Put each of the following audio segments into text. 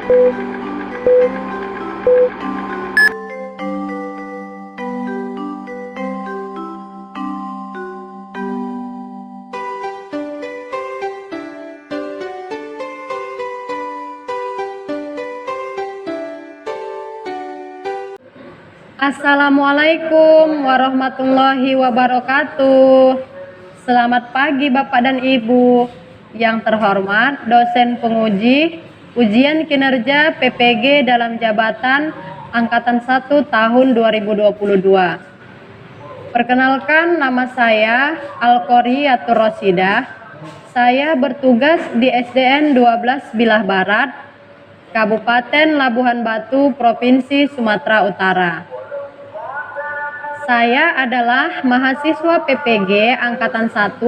Assalamualaikum warahmatullahi wabarakatuh. Selamat pagi Bapak dan Ibu. Yang terhormat dosen penguji ujian kinerja PPG dalam jabatan Angkatan 1 tahun 2022. Perkenalkan, nama saya Alqoriyatur Rosidah. Saya bertugas di SDN 12 Bilah Barat, Kabupaten Labuhan Batu, Provinsi Sumatera Utara. Saya adalah mahasiswa PPG Angkatan 1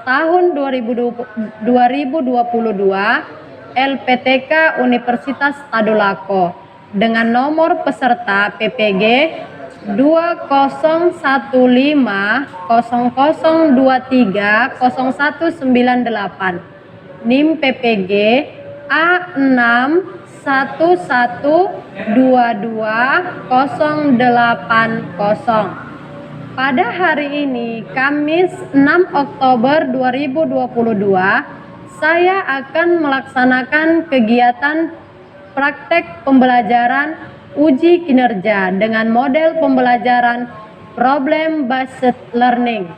tahun 2022 LPTK Universitas Tadulako dengan nomor peserta PPG 201500230198, NIM PPG A611222080. Pada hari ini, Kamis 6 Oktober 2022, saya akan melaksanakan kegiatan praktek pembelajaran uji kinerja dengan model pembelajaran problem based learning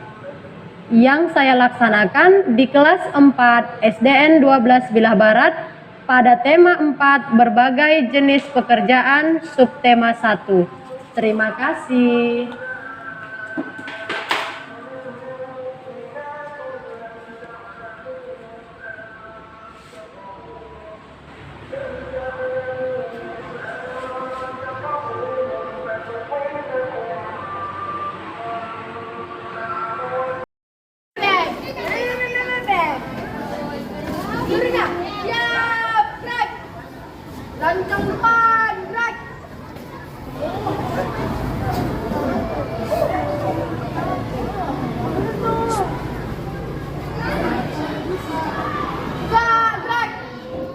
yang saya laksanakan di kelas 4 SDN 12 Bilah Barat pada tema 4 berbagai jenis pekerjaan subtema 1. Terima kasih. Lancang depan, gerak. Gerak.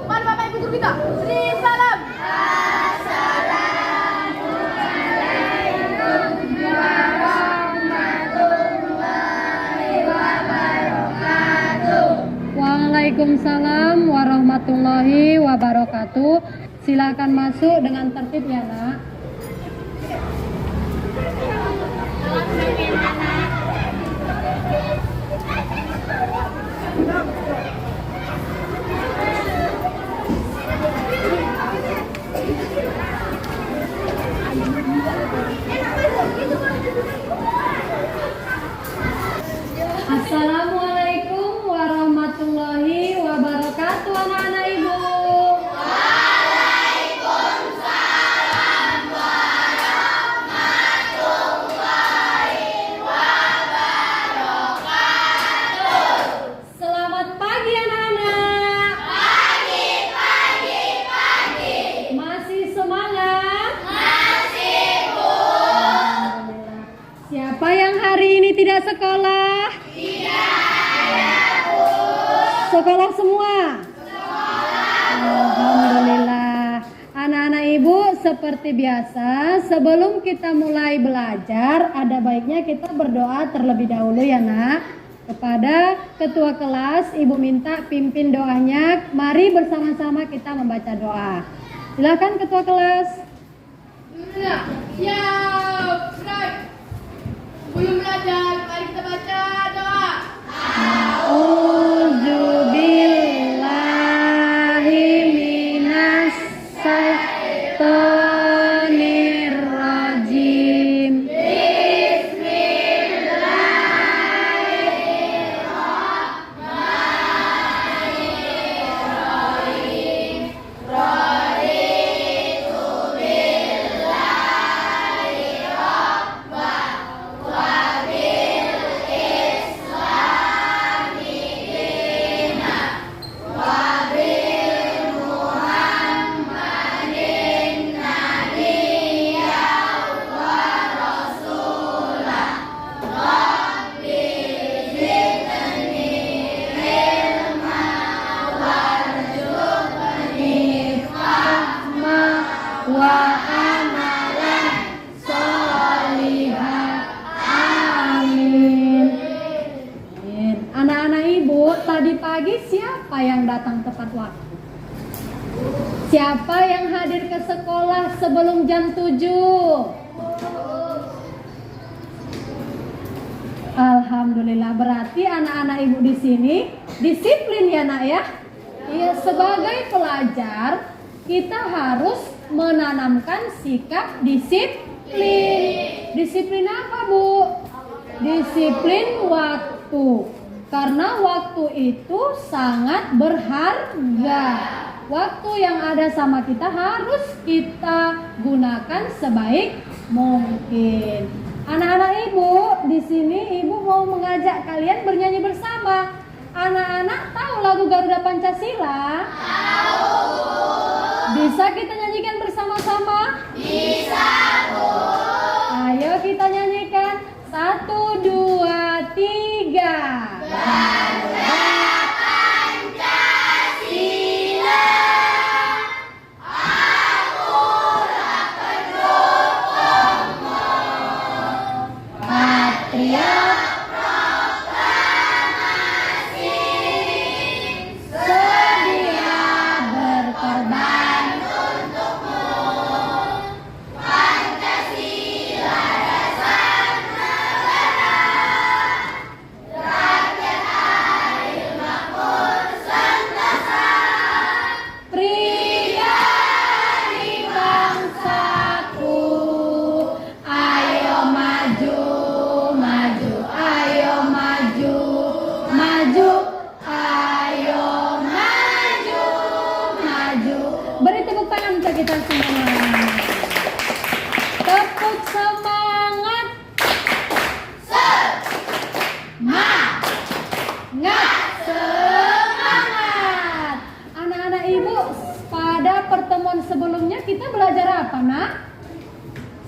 Mari Bapak Ibu guru kita. Beri salam. Assalamualaikum warahmatullahi wabarakatuh. Waalaikumsalam warahmatullahi wabarakatuh. Silakan masuk dengan tertib ya, Nak. Assalamualaikum warahmatullahi wabarakatuh, anak-anak Ibu. Siapa yang hari ini tidak sekolah? Tidak, Bu. Sekolah semua? Sekolah, Bu. Alhamdulillah. Anak-anak Ibu, seperti biasa, sebelum kita mulai belajar, ada baiknya kita berdoa terlebih dahulu ya, Nak. Kepada ketua kelas, Ibu minta pimpin doanya. Mari bersama-sama kita membaca doa. Silakan ketua kelas. Siap, gerak. Sebelum belajar, mari kita baca doa. A'udzubillahi minas syaitonir rajim. datang tepat waktu. Siapa yang hadir ke sekolah sebelum jam 7? Alhamdulillah, berarti anak-anak ibu di sini disiplin ya nak ya. Iya, sebagai pelajar kita harus menanamkan sikap disiplin. Disiplin apa Bu? Disiplin waktu. Karena waktu itu sangat berharga. Waktu yang ada sama kita harus kita gunakan sebaik mungkin. Anak-anak ibu, di sini ibu mau mengajak kalian bernyanyi bersama. Anak-anak tahu lagu Garuda Pancasila? Tahu. Bisa kita nyanyikan bersama-sama? Bisa, Bu. Ayo kita nyanyikan. 1, 2, 3. Garuda Pancasila. Akulah pendukungmu. Patriot proklamasi. Sedia berkorban untukmu. Pancasila dasar negara. Rakyat adil makmur sentosa. Pria di bangsaku. Ayo maju, maju, ayo maju, maju, ayo maju, maju. Beri tepuk tangan untuk kita semua. Tepuk semangat. Semangat. Anak-anak ibu, pada pertemuan sebelumnya kita belajar apa nak?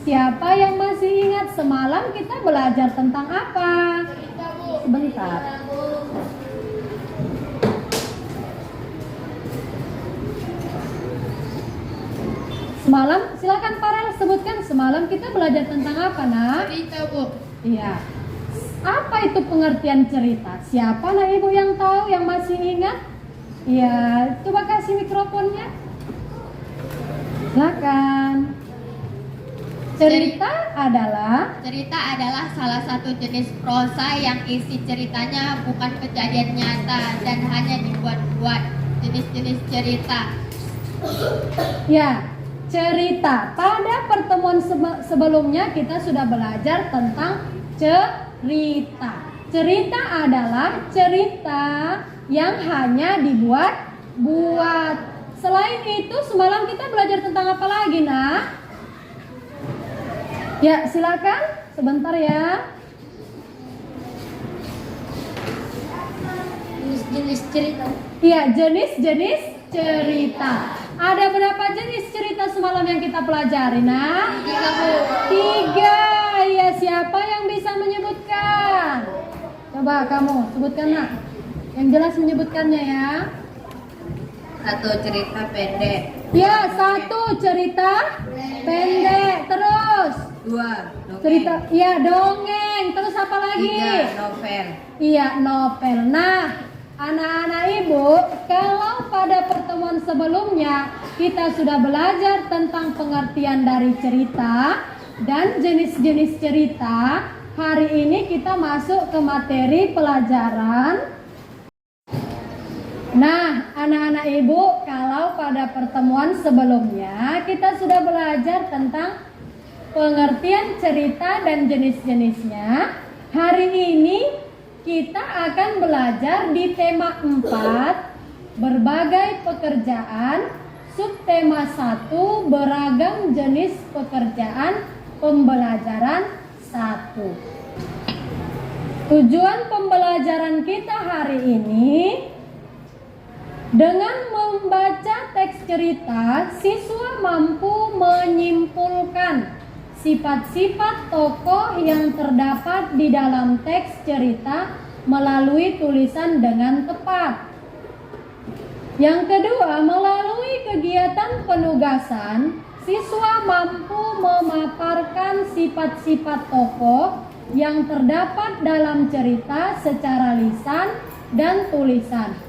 Siapa yang masih ingat semalam kita belajar tentang apa? Sebentar. Semalam, silakan Farel sebutkan semalam kita belajar tentang apa nak? Cerita, Bu. Iya. Apa itu pengertian cerita? Siapa nak ibu yang tahu, yang masih ingat? Iya, coba kasih mikrofonnya. Silakan. Cerita adalah salah satu jenis prosa yang isi ceritanya bukan kejadian nyata dan hanya dibuat-buat. Jenis-jenis cerita. ya, cerita. Pada pertemuan sebelumnya kita sudah belajar tentang cerita. Cerita adalah cerita yang hanya dibuat-buat. Selain itu, semalam kita belajar tentang apa lagi, nak? Ya, silakan. Sebentar ya. Jenis-jenis cerita. Iya, jenis-jenis cerita. Ada berapa jenis cerita semalam yang kita pelajari, nak? 3. Ya, siapa yang bisa menyebutkan? Coba kamu sebutkan, nak. Yang jelas menyebutkannya ya. 1 cerita pendek. Ya, 1 cerita pendek. Terus 2 dongeng. cerita, ya dongeng. Terus apa lagi? 3 novel. Iya, novel. Nah, anak-anak ibu, kalau pada pertemuan sebelumnya kita sudah belajar tentang pengertian dari cerita dan jenis-jenis cerita, hari ini kita masuk ke materi pelajaran. Nah, anak-anak ibu, kalau pada pertemuan sebelumnya kita sudah belajar tentang pengertian cerita dan jenis-jenisnya, hari ini kita akan belajar di tema 4, berbagai pekerjaan, subtema 1, beragam jenis pekerjaan, pembelajaran 1. Tujuan pembelajaran kita hari ini, dengan membaca teks cerita, siswa mampu menyimpulkan sifat-sifat tokoh yang terdapat di dalam teks cerita melalui tulisan dengan tepat. Yang kedua, melalui kegiatan penugasan, siswa mampu memaparkan sifat-sifat tokoh yang terdapat dalam cerita secara lisan dan tulisan.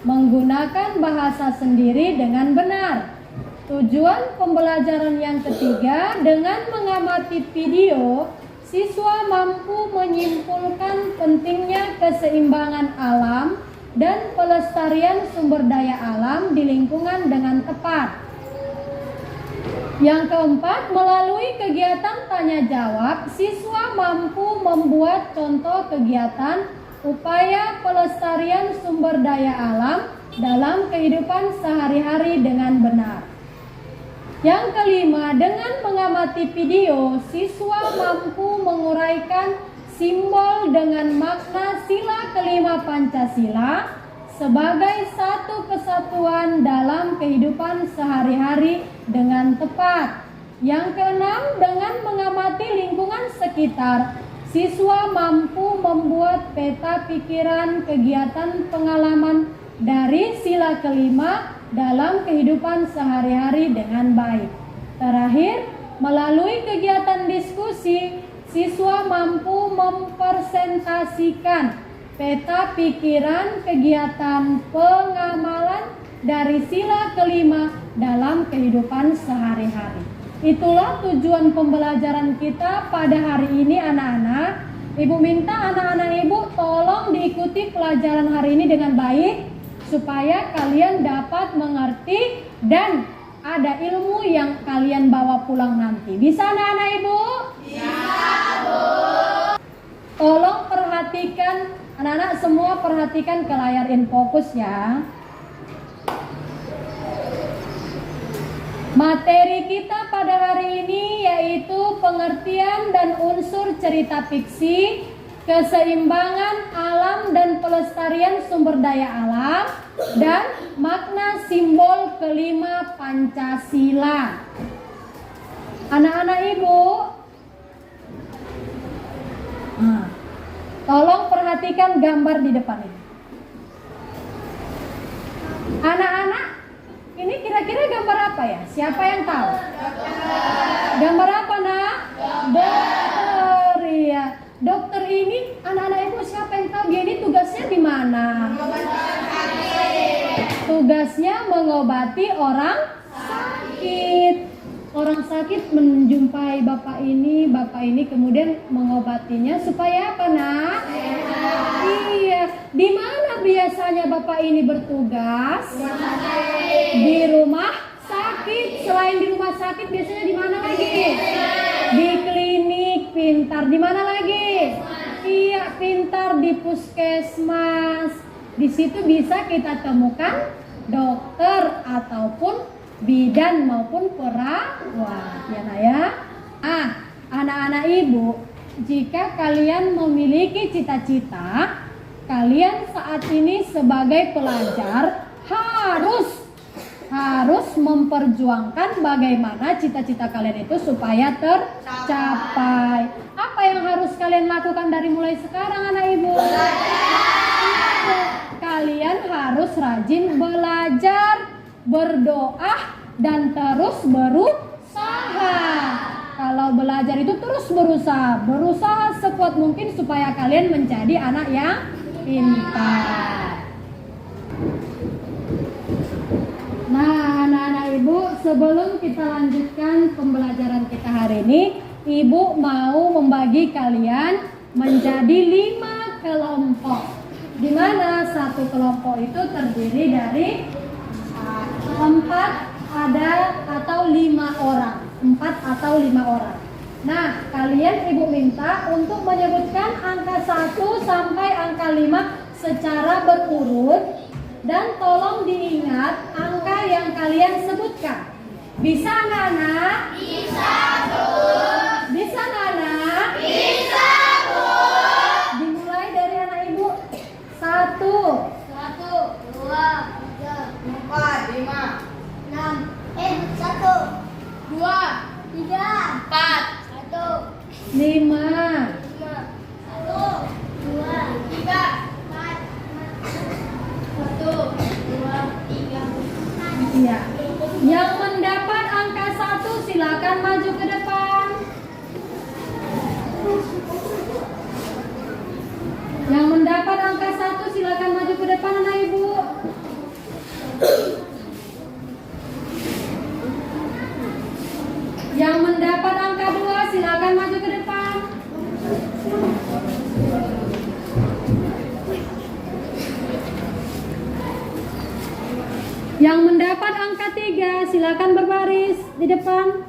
menggunakan bahasa sendiri dengan benar. Tujuan pembelajaran yang ketiga, dengan mengamati video, siswa mampu menyimpulkan pentingnya keseimbangan alam dan pelestarian sumber daya alam di lingkungan dengan tepat. Yang keempat, melalui kegiatan tanya jawab, siswa mampu membuat contoh kegiatan upaya pelestarian sumber daya alam dalam kehidupan sehari-hari dengan benar. Yang kelima, dengan mengamati video, siswa mampu menguraikan simbol dengan makna sila kelima Pancasila sebagai satu kesatuan dalam kehidupan sehari-hari dengan tepat. Yang keenam, dengan mengamati lingkungan sekitar, siswa mampu membuat peta pikiran kegiatan pengalaman dari sila kelima dalam kehidupan sehari-hari dengan baik. Terakhir, melalui kegiatan diskusi, siswa mampu mempresentasikan peta pikiran kegiatan pengamalan dari sila kelima dalam kehidupan sehari-hari. Itulah tujuan pembelajaran kita pada hari ini anak-anak. Ibu minta anak-anak ibu tolong diikuti pelajaran hari ini dengan baik supaya kalian dapat mengerti dan ada ilmu yang kalian bawa pulang nanti. Bisa anak-anak ibu? Tolong perhatikan, anak-anak semua perhatikan ke layar InFocus ya. Materi kita pada hari ini yaitu pengertian dan unsur cerita fiksi, keseimbangan alam dan pelestarian sumber daya alam, dan makna simbol kelima Pancasila. Anak-anak ibu, tolong perhatikan gambar di depan ini. Anak-anak, ini kira-kira gambar apa ya? Siapa yang tahu? Gambar apa, nak? Dokter, ya. Dokter ini, anak-anak ibu siapa yang tahu dia ini tugasnya di mana? Tugasnya mengobati orang sakit. Orang sakit menjumpai bapak ini kemudian mengobatinya supaya apa, nak? Iya. Di mana biasanya bapak ini bertugas? Di rumah sakit. Selain di rumah sakit, biasanya di mana lagi? Di klinik Pintar. Di mana lagi? Iya, Pintar, di puskesmas. Di situ bisa kita temukan dokter ataupun bidan maupun perawat, ya nak ya. Anak-anak ibu, jika kalian memiliki cita-cita, kalian saat ini sebagai pelajar harus memperjuangkan bagaimana cita-cita kalian itu supaya tercapai. Apa yang harus kalian lakukan dari mulai sekarang, anak ibu? Kalian harus rajin belajar, berdoa, dan terus berusaha. Kalau belajar itu terus berusaha sekuat mungkin supaya kalian menjadi anak yang pintar. Nah, anak-anak ibu, sebelum kita lanjutkan pembelajaran kita hari ini, ibu mau membagi kalian menjadi 5 kelompok. Di mana satu kelompok itu terdiri dari 4 atau 5 orang. 4 atau 5 orang. Nah, kalian ibu minta untuk menyebutkan angka 1 sampai angka 5 secara berurut. Dan tolong diingat angka yang kalian sebutkan. Bisa anak-anak? Bisa, Bu. Bisa anak-anak? Bisa, Bu. Dimulai dari anak ibu. 1, 2, 3, 4, 5, 6, 1, 2, 3, 4, 1, 5, 1, 2, 3, 4, 1, 2, 3. Iya. Yang mendapat angka 1 silakan maju ke depan. Yang mendapat angka 1 silakan maju ke depan, anak ibu. mendapat angka 3, silakan berbaris di depan.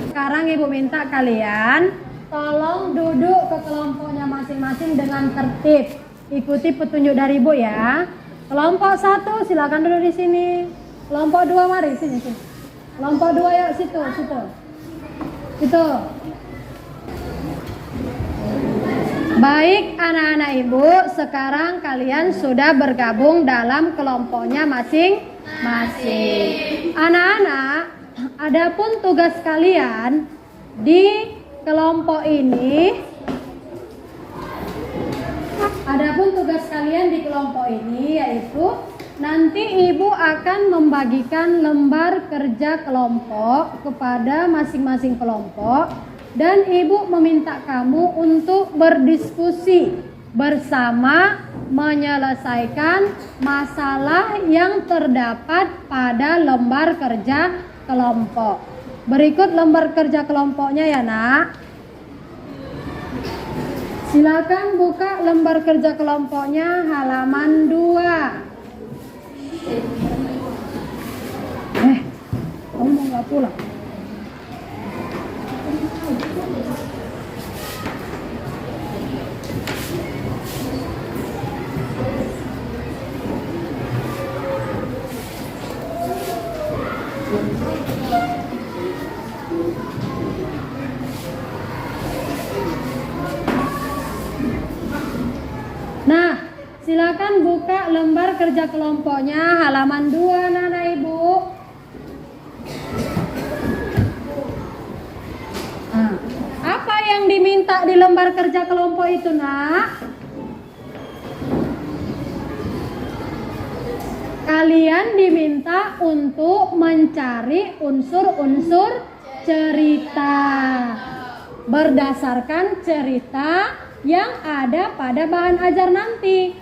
Sekarang Ibu minta kalian tolong duduk ke kelompoknya masing-masing dengan tertib. Ikuti petunjuk dari Ibu ya. Kelompok 1 silakan duduk di sini. Kelompok 2 mari sini. Kelompok 2 yuk situ. Situ. Baik anak-anak Ibu, sekarang kalian sudah bergabung dalam kelompoknya masing-masing. Anak-anak, adapun tugas kalian di kelompok ini, yaitu nanti Ibu akan membagikan lembar kerja kelompok kepada masing-masing kelompok. Dan Ibu meminta kamu untuk berdiskusi bersama menyelesaikan masalah yang terdapat pada lembar kerja kelompok. Berikut lembar kerja kelompoknya ya nak. Silakan buka lembar kerja kelompoknya halaman 2. Kamu mau nggak pulang? Nah, silakan buka lembar kerja kelompoknya halaman 2 anak-anak Ibu. Nah, apa yang diminta di lembar kerja kelompok itu nak? Kalian diminta untuk mencari unsur-unsur cerita berdasarkan cerita yang ada pada bahan ajar nanti.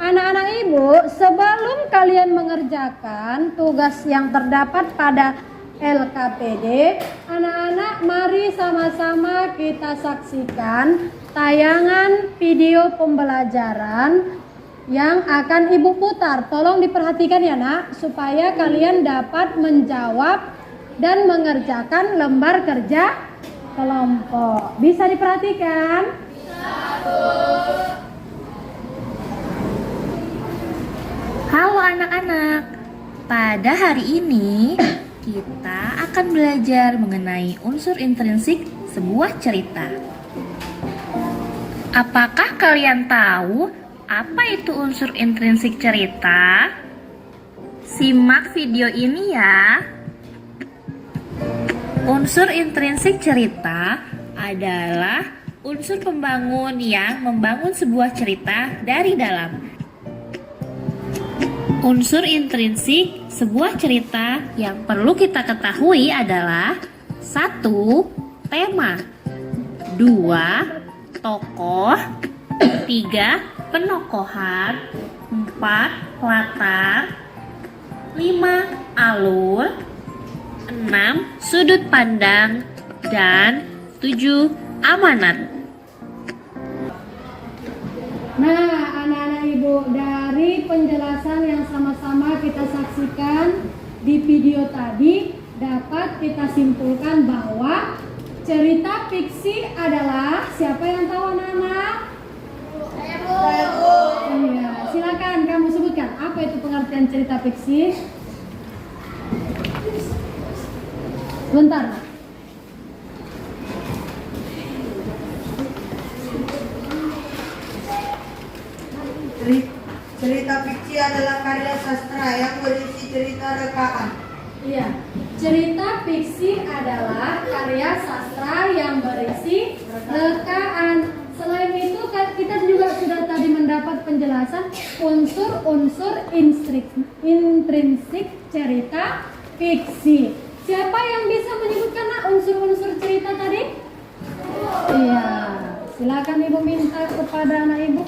Anak-anak Ibu, sebelum kalian mengerjakan tugas yang terdapat pada LKPD, anak-anak mari sama-sama kita saksikan tayangan video pembelajaran yang akan Ibu putar. Tolong diperhatikan ya nak, supaya kalian dapat menjawab dan mengerjakan lembar kerja kelompok. Bisa diperhatikan? Halo anak-anak, pada hari ini kita akan belajar mengenai unsur intrinsik sebuah cerita. Apakah kalian tahu apa itu unsur intrinsik cerita? Simak video ini ya. Unsur intrinsik cerita adalah unsur pembangun yang membangun sebuah cerita dari dalam. Unsur intrinsik sebuah cerita yang perlu kita ketahui adalah 1. Tema 2. Tokoh 3. Penokohan 4. Latar 5. Alur 6. Sudut pandang dan 7. Amanat. Nah, anak-anak Ibu, dari penjelasan yang sama-sama kita saksikan di video tadi, dapat kita simpulkan bahwa cerita fiksi adalah, siapa yang tahu anak-anak? Iya, silakan kamu sebutkan apa itu pengertian cerita fiksi. Bentar. Cerita fiksi adalah karya sastra yang berisi cerita rekaan. Iya, cerita fiksi adalah karya sastra yang berisi rekaan. Selain itu kita juga sudah tadi mendapat penjelasan unsur-unsur intrinsik cerita fiksi. Siapa yang bisa menyebutkan unsur-unsur cerita tadi? Iya, silakan Ibu minta kepada anak Ibu.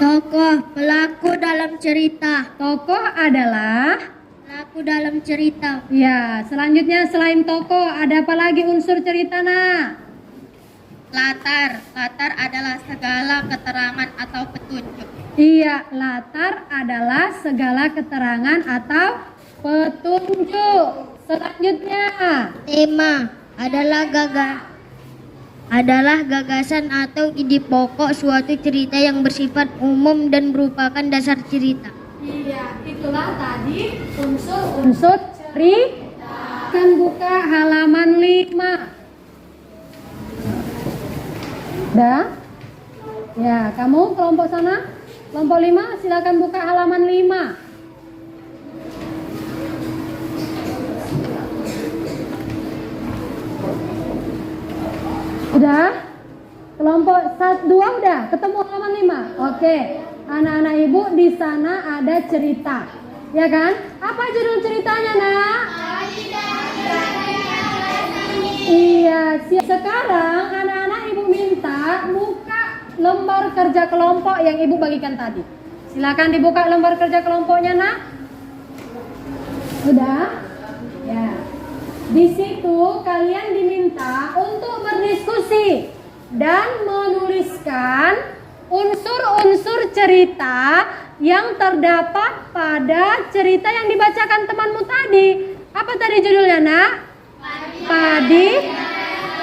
Tokoh, pelaku dalam cerita. Tokoh adalah? Pelaku dalam cerita. Ya, selanjutnya selain tokoh, ada apa lagi unsur cerita nak? Latar. Latar adalah segala keterangan atau petunjuk. Iya, latar adalah segala keterangan atau petunjuk. Selanjutnya, Tema adalah gagasan atau ide pokok suatu cerita yang bersifat umum dan merupakan dasar cerita. iya, itulah tadi unsur-unsur cerita. Akan buka halaman 5. Dah? Ya, kamu kelompok sana? Kelompok 5, silakan buka halaman 5. Udah? Kelompok 2 udah? Ketemu halaman 5? Oke. Anak-anak ibu di sana ada cerita. Ya kan? Apa judul ceritanya, Nak? Iya, sekarang anak-anak ibu minta buka lembar kerja kelompok yang ibu bagikan tadi. Silakan dibuka lembar kerja kelompoknya, Nak. Udah? Ya. Di situ kalian diminta untuk berdiskusi dan menuliskan unsur-unsur cerita yang terdapat pada cerita yang dibacakan temanmu tadi. Apa tadi judulnya, Nak? Padi.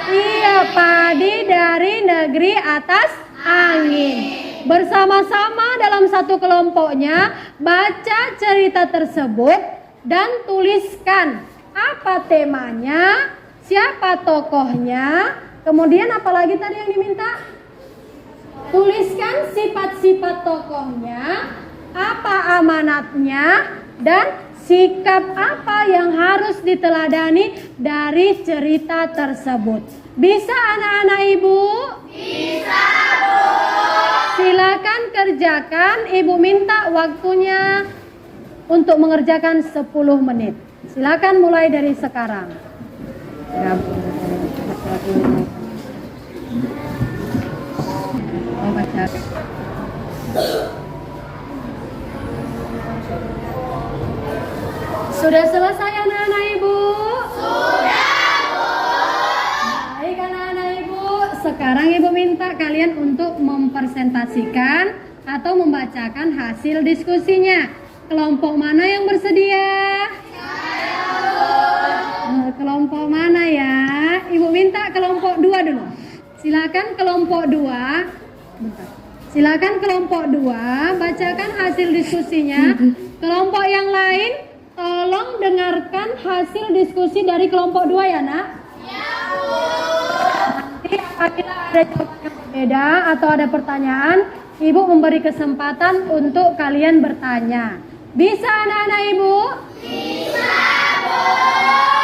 Iya, padi dari negeri atas angin. Bersama-sama dalam satu kelompoknya baca cerita tersebut dan tuliskan apa temanya, siapa tokohnya, kemudian apa lagi tadi yang diminta? Tuliskan sifat-sifat tokohnya, apa amanatnya, dan sikap apa yang harus diteladani dari cerita tersebut. Bisa anak-anak ibu? Bisa, Bu. Silakan kerjakan, ibu minta waktunya untuk mengerjakan 10 menit. Silakan mulai dari sekarang. Oh, baca. Sudah selesai anak-anak ibu? Sudah, Bu. Baik anak-anak ibu, sekarang ibu minta kalian untuk mempresentasikan atau membacakan hasil diskusinya. Kelompok mana yang bersedia? Kelompok mana ya? Ibu minta kelompok 2 dulu. Silakan kelompok 2. Bentar. Silakan kelompok 2 bacakan hasil diskusinya. Kelompok yang lain tolong dengarkan hasil diskusi dari kelompok 2 ya, Nak? Ya, Bu. Nanti apabila ada jawaban yang berbeda atau ada pertanyaan, Ibu memberi kesempatan untuk kalian bertanya. Bisa anak-anak Ibu? Bisa, Bu.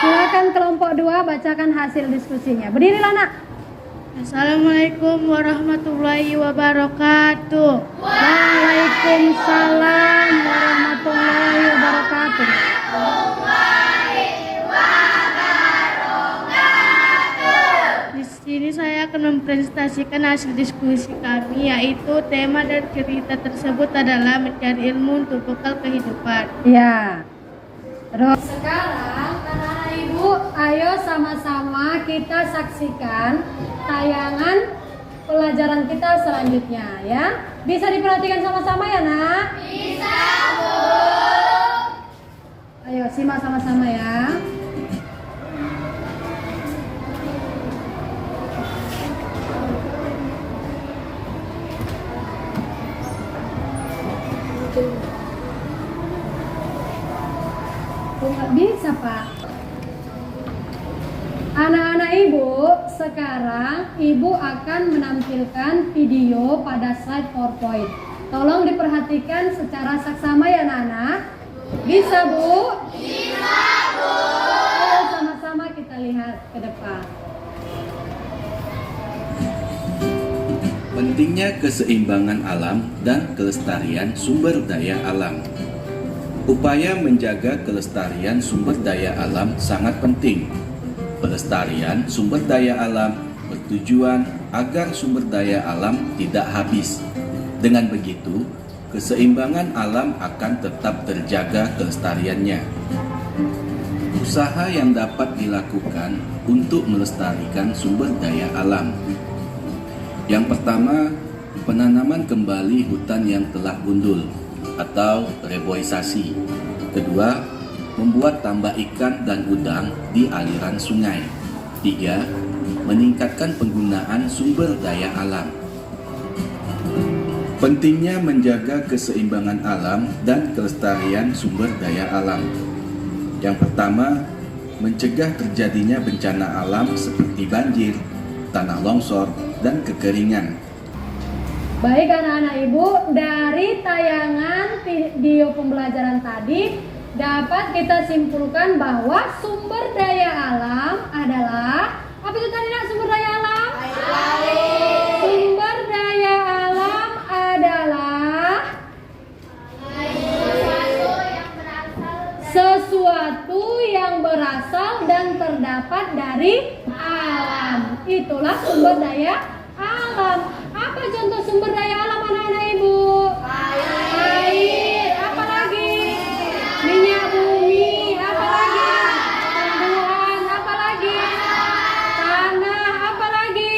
Silakan kelompok 2 bacakan hasil diskusinya. Berdirilah, Nak. Assalamualaikum warahmatullahi wabarakatuh. Waalaikumsalam warahmatullahi wabarakatuh. Di sini saya akan mempresentasikan hasil diskusi kami, yaitu tema dan cerita tersebut adalah mencari ilmu untuk bekal kehidupan. Ya. Terus sekarang anak-anak ibu, ayo sama-sama kita saksikan tayangan pelajaran kita selanjutnya ya. Bisa diperhatikan sama-sama ya, Nak? Bisa, Bu. Ayo simak sama-sama ya. Nggak bisa, Pak. Anak-anak ibu, sekarang ibu akan menampilkan video pada slide PowerPoint. Tolong diperhatikan secara saksama ya, anak-anak. Bisa, Bu? Bisa, Bu. Ayo sama-sama kita lihat ke depan. Pentingnya keseimbangan alam dan kelestarian sumber daya alam. Upaya menjaga kelestarian sumber daya alam sangat penting. Pelestarian sumber daya alam bertujuan agar sumber daya alam tidak habis. Dengan begitu, keseimbangan alam akan tetap terjaga kelestariannya. Usaha yang dapat dilakukan untuk melestarikan sumber daya alam. Yang pertama, penanaman kembali hutan yang telah gundul atau reboisasi. Kedua, membuat tambak ikan dan udang di aliran sungai. 3. Meningkatkan penggunaan sumber daya alam. Pentingnya menjaga keseimbangan alam dan kelestarian sumber daya alam. Yang pertama, mencegah terjadinya bencana alam seperti banjir, tanah longsor, dan kekeringan. Baik anak-anak ibu, dari tayangan video pembelajaran tadi dapat kita simpulkan bahwa sumber daya alam adalah, apa itu tadi nak sumber daya alam? Sumber daya alam adalah sesuatu yang berasal dan terdapat dari alam. Itulah sumber daya alam. Apa contoh sumber daya alam anak-anak ibu? Air. Apa lagi? Minyak bumi. Apa lagi? Tumbuhan. Apa lagi? Tanah. Apa lagi?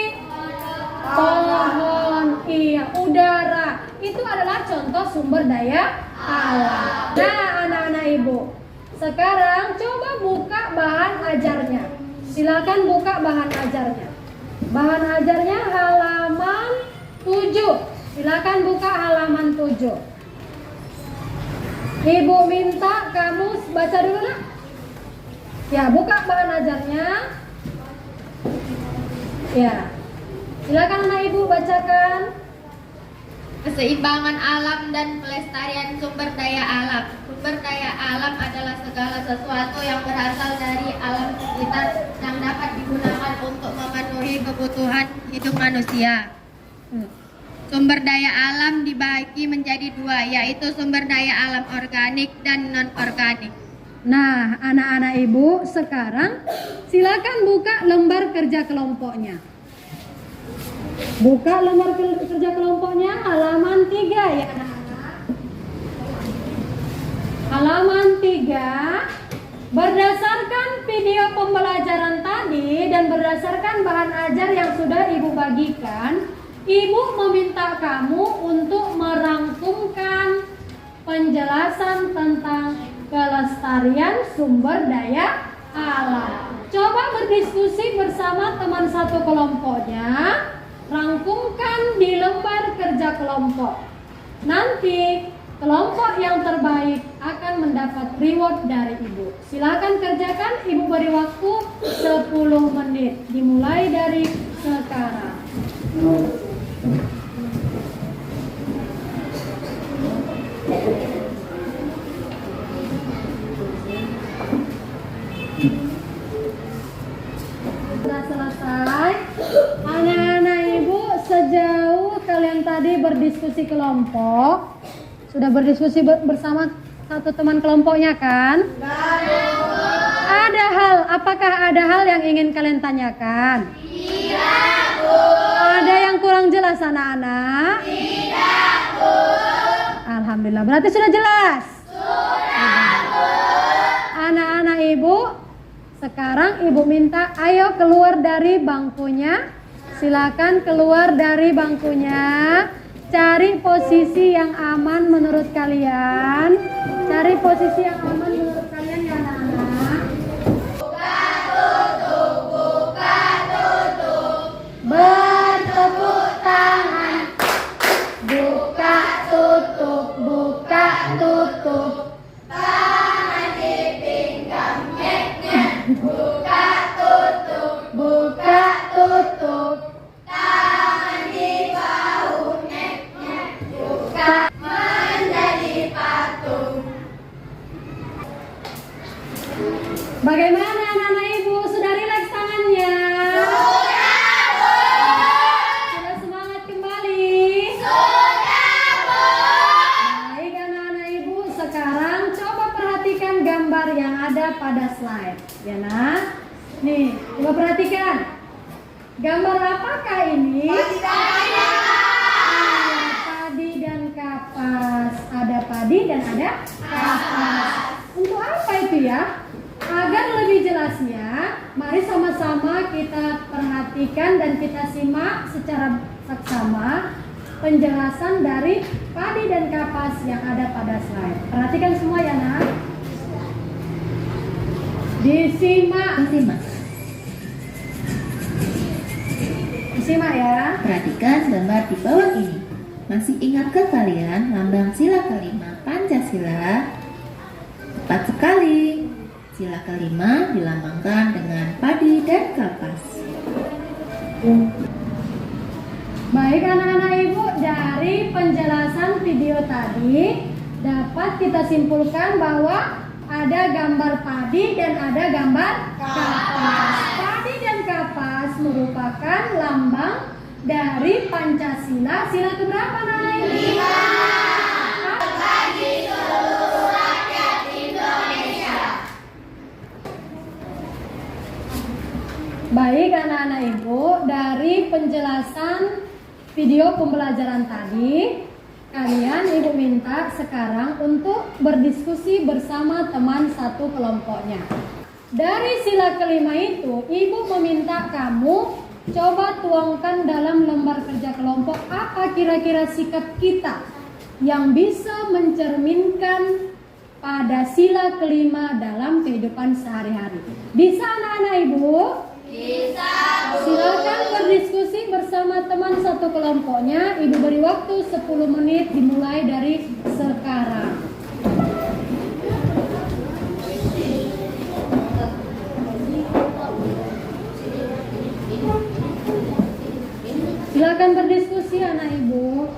Pohon. Iya, udara. Itu adalah contoh sumber daya alam. Nah, anak-anak ibu, sekarang coba buka bahan ajarnya. Silakan buka bahan ajarnya. Bahan ajarnya halaman 7. Silakan buka halaman 7. Ibu minta kamu baca dulu nak. Ya, buka bahan ajarnya. Ya. Silakan anak ibu bacakan. Keseimbangan alam dan pelestarian sumber daya alam. Sumber daya alam adalah segala sesuatu yang berasal dari alam sekitar yang dapat digunakan untuk memenuhi kebutuhan hidup manusia. Sumber daya alam dibagi menjadi dua, yaitu sumber daya alam organik dan non-organik. Nah, anak-anak ibu, sekarang silakan buka lembar kerja kelompoknya. Buka lembar kerja kelompoknya halaman 3 ya anak-anak. Halaman 3. Berdasarkan video pembelajaran tadi dan berdasarkan bahan ajar yang sudah ibu bagikan, ibu meminta kamu untuk merangkumkan penjelasan tentang kelestarian sumber daya alam. Coba berdiskusi bersama teman satu kelompoknya. Rangkumkan di lembar kerja kelompok. Nanti kelompok yang terbaik akan mendapat reward dari ibu. Silakan kerjakan, ibu beri waktu 10 menit. Dimulai dari sekarang. Sudah selesai. Anak-anak ibu, sejauh kalian tadi berdiskusi kelompok, sudah berdiskusi bersama satu teman kelompoknya kan? Apakah ada hal yang ingin kalian tanyakan? Tidak, Bu. Ada yang kurang jelas anak-anak? Tidak, Bu. Alhamdulillah, berarti sudah jelas? Sudah, Bu. Anak-anak ibu, sekarang ibu minta ayo keluar dari bangkunya. Silakan keluar dari bangkunya. Cari posisi yang aman menurut kalian. Cari posisi yang aman menurut kalian ya anak-anak. Buka tutup. Bertepuk tangan. Buka tutup. Tangan di pinggang, nyek. Buka tutup. Tangan di bahu, nek. Buka menjadi patung. Bagaimana anak-anak ibu? Sudah rileks tangannya? Sudah, Bu. Sudah semangat kembali? Sudah, Bu. Baik anak-anak ibu, sekarang coba perhatikan gambar yang ada pada slide. Ya nak? Nih, coba perhatikan. Gambar apakah ini? Padi dan kapas. Ada padi dan ada kapas. Untuk apa itu ya? Agar lebih jelasnya, mari sama-sama kita perhatikan dan kita simak secara saksama penjelasan dari padi dan kapas yang ada pada slide. Perhatikan semua ya nak. Disimak. Disimak ya. Perhatikan gambar di bawah ini. Masih ingatkah kalian lambang sila kelima Pancasila? Tepat sekali. Sila kelima dilambangkan dengan padi dan kapas. Baik anak-anak ibu, dari penjelasan video tadi dapat kita simpulkan bahwa ada gambar padi dan ada gambar kapas. Padi dan kapas merupakan lambang dari Pancasila. Sila keberapa anak-anak ibu? Bagi seluruh rakyat Indonesia. Baik anak-anak ibu, dari penjelasan video pembelajaran tadi, kalian ibu minta sekarang untuk berdiskusi bersama teman satu kelompoknya. Dari sila kelima itu, ibu meminta kamu coba tuangkan dalam lembar kerja kelompok apa kira-kira sikap kita yang bisa mencerminkan pada sila kelima dalam kehidupan sehari-hari. Bisa anak-anak ibu? Bisa. Silakan berdiskusi bersama teman satu kelompoknya. Ibu beri waktu 10 menit dimulai dari sekarang. Silakan berdiskusi anak ibu.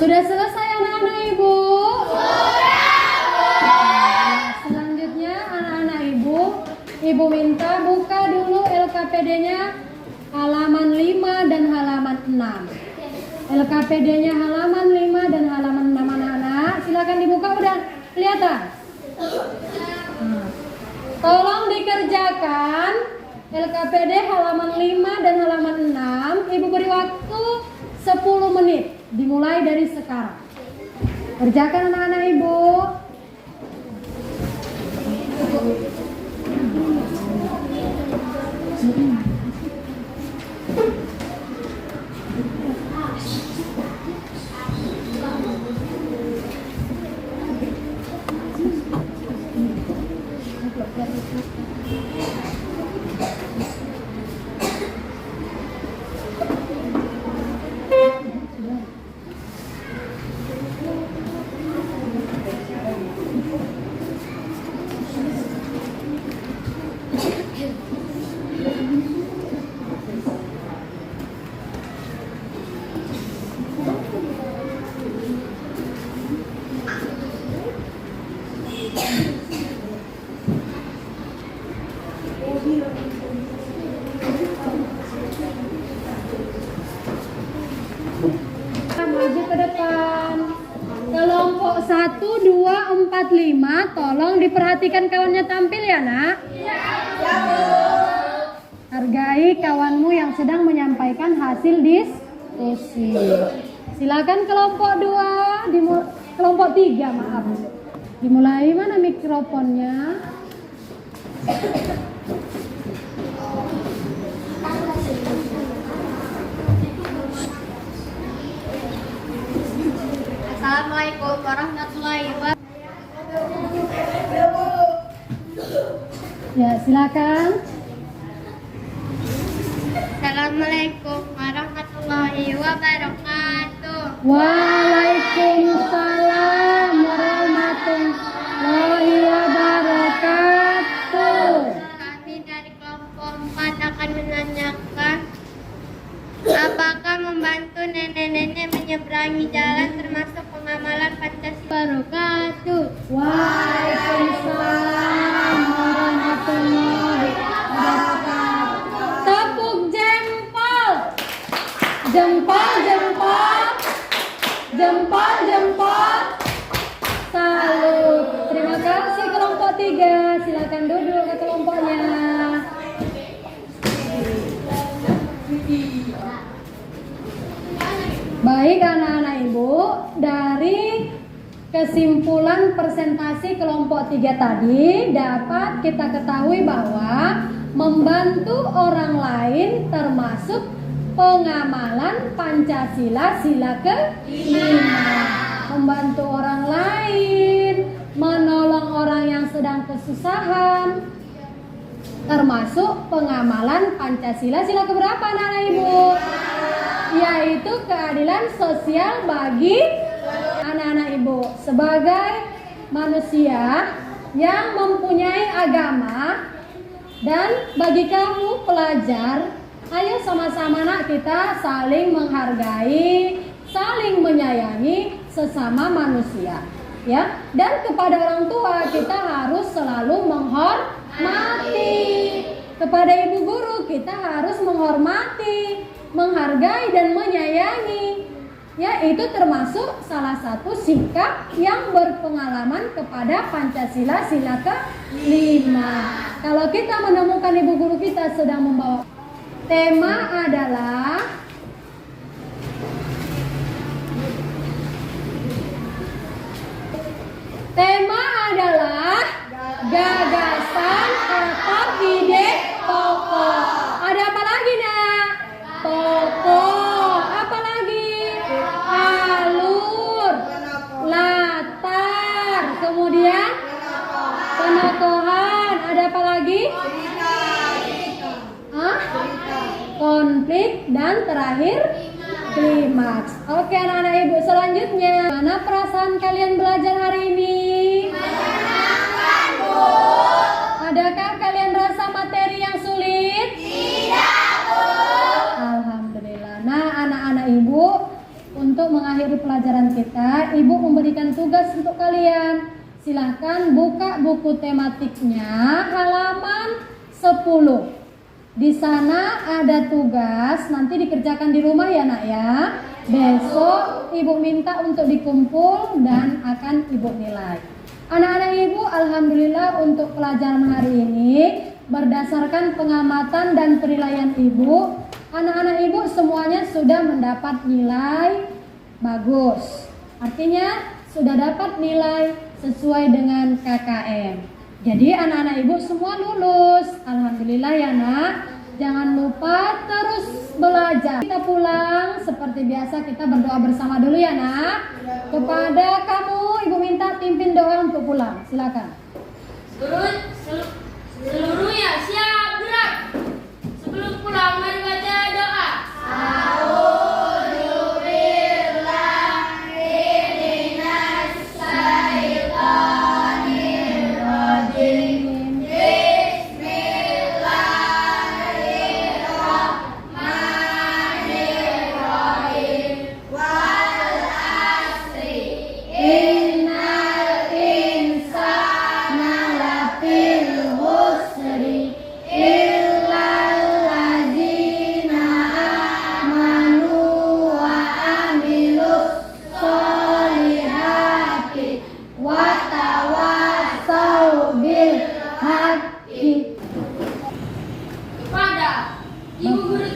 Sudah selesai anak-anak ibu? Selanjutnya anak-anak ibu minta buka dulu LKPD-nya halaman 5 dan halaman 6. LKPD-nya halaman 5 dan halaman 6 anak-anak. Silakan dibuka, udah kelihatan? Tolong dikerjakan LKPD halaman 5 dan halaman 6. Ibu beri waktu 10 menit dimulai dari sekarang. Kerjakan anak-anak ibu. Maju ke depan. Kelompok 1, 2, 4, 5. Tolong diperhatikan kawannya tampil ya nak. Hargai kawanmu yang sedang menyampaikan hasil diskusi. Silakan kelompok 2, kelompok 3 maaf. Dimulai mana mikrofonnya? Assalamualaikum warahmatullahi wabarakatuh. Ya, silakan. Assalamualaikum warahmatullahi wabarakatuh. Waalaikumsalam warahmatullahi wabarakatuh. Kami dari kelompok 4 akan menanyakan apakah membantu nenek-nenek menyeberangi jalan termasuk pengamalan Pancasila. Wabarakatuh. Waalaikumsalam warahmatullahi wabarakatuh. Tepuk jempol. Jempol, jempol. Jempol, jempol. Salut. Terima kasih kelompok 3. Silakan duduk ke kelompoknya. Baik anak-anak ibu, dari kesimpulan presentasi kelompok 3 tadi dapat kita ketahui bahwa membantu orang lain termasuk pengamalan Pancasila sila ke-5. Membantu orang lain, menolong orang yang sedang kesusahan, termasuk pengamalan Pancasila sila keberapa anak-anak ibu? Yaitu keadilan sosial bagi anak-anak ibu. Sebagai manusia yang mempunyai agama, dan bagi kamu pelajar, ayo sama-sama nak kita saling menghargai, saling menyayangi sesama manusia, ya. Dan kepada orang tua kita harus selalu menghormati. Kepada ibu guru kita harus menghormati, menghargai dan menyayangi. Ya, itu termasuk salah satu sikap yang berpengalaman kepada Pancasila sila ke-5. Kalau kita menemukan ibu guru kita sedang membawa tema adalah gagasan atau ide pokok. Ada apa lagi nak? Pokok. Apa lagi? Alur, latar, kemudian penokohan. Ada apa lagi? Konflik, dan terakhir klimaks. Oke anak-anak ibu, selanjutnya mana perasaan kalian belajar hari ini? Menyenangkan, Bu. Adakah kalian rasa materi yang sulit? Tidak, Bu. Alhamdulillah. Nah anak-anak ibu, untuk mengakhiri pelajaran kita, ibu memberikan tugas untuk kalian. Silahkan buka buku tematiknya halaman 10. Di sana ada tugas, nanti dikerjakan di rumah ya nak ya. Besok ibu minta untuk dikumpul dan akan ibu nilai. Anak-anak ibu, alhamdulillah untuk pelajaran hari ini berdasarkan pengamatan dan penilaian ibu, anak-anak ibu semuanya sudah mendapat nilai bagus. Artinya sudah dapat nilai sesuai dengan KKM. Jadi anak-anak ibu semua lulus. Alhamdulillah ya nak. Jangan lupa terus belajar. Kita pulang seperti biasa, kita berdoa bersama dulu ya nak. Kepada kamu ibu minta pimpin doa untuk pulang. Silakan. Seluruhnya siap gerak. Sebelum pulang mari baca doa. Kepada ibu guru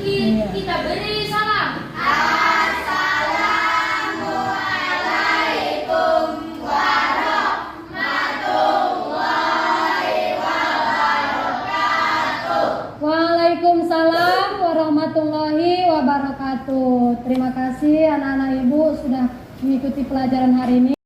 kita beri salam. Assalamualaikum warahmatullahi wabarakatuh. Waalaikumsalam warahmatullahi wabarakatuh. Terima kasih anak-anak ibu sudah mengikuti pelajaran hari ini.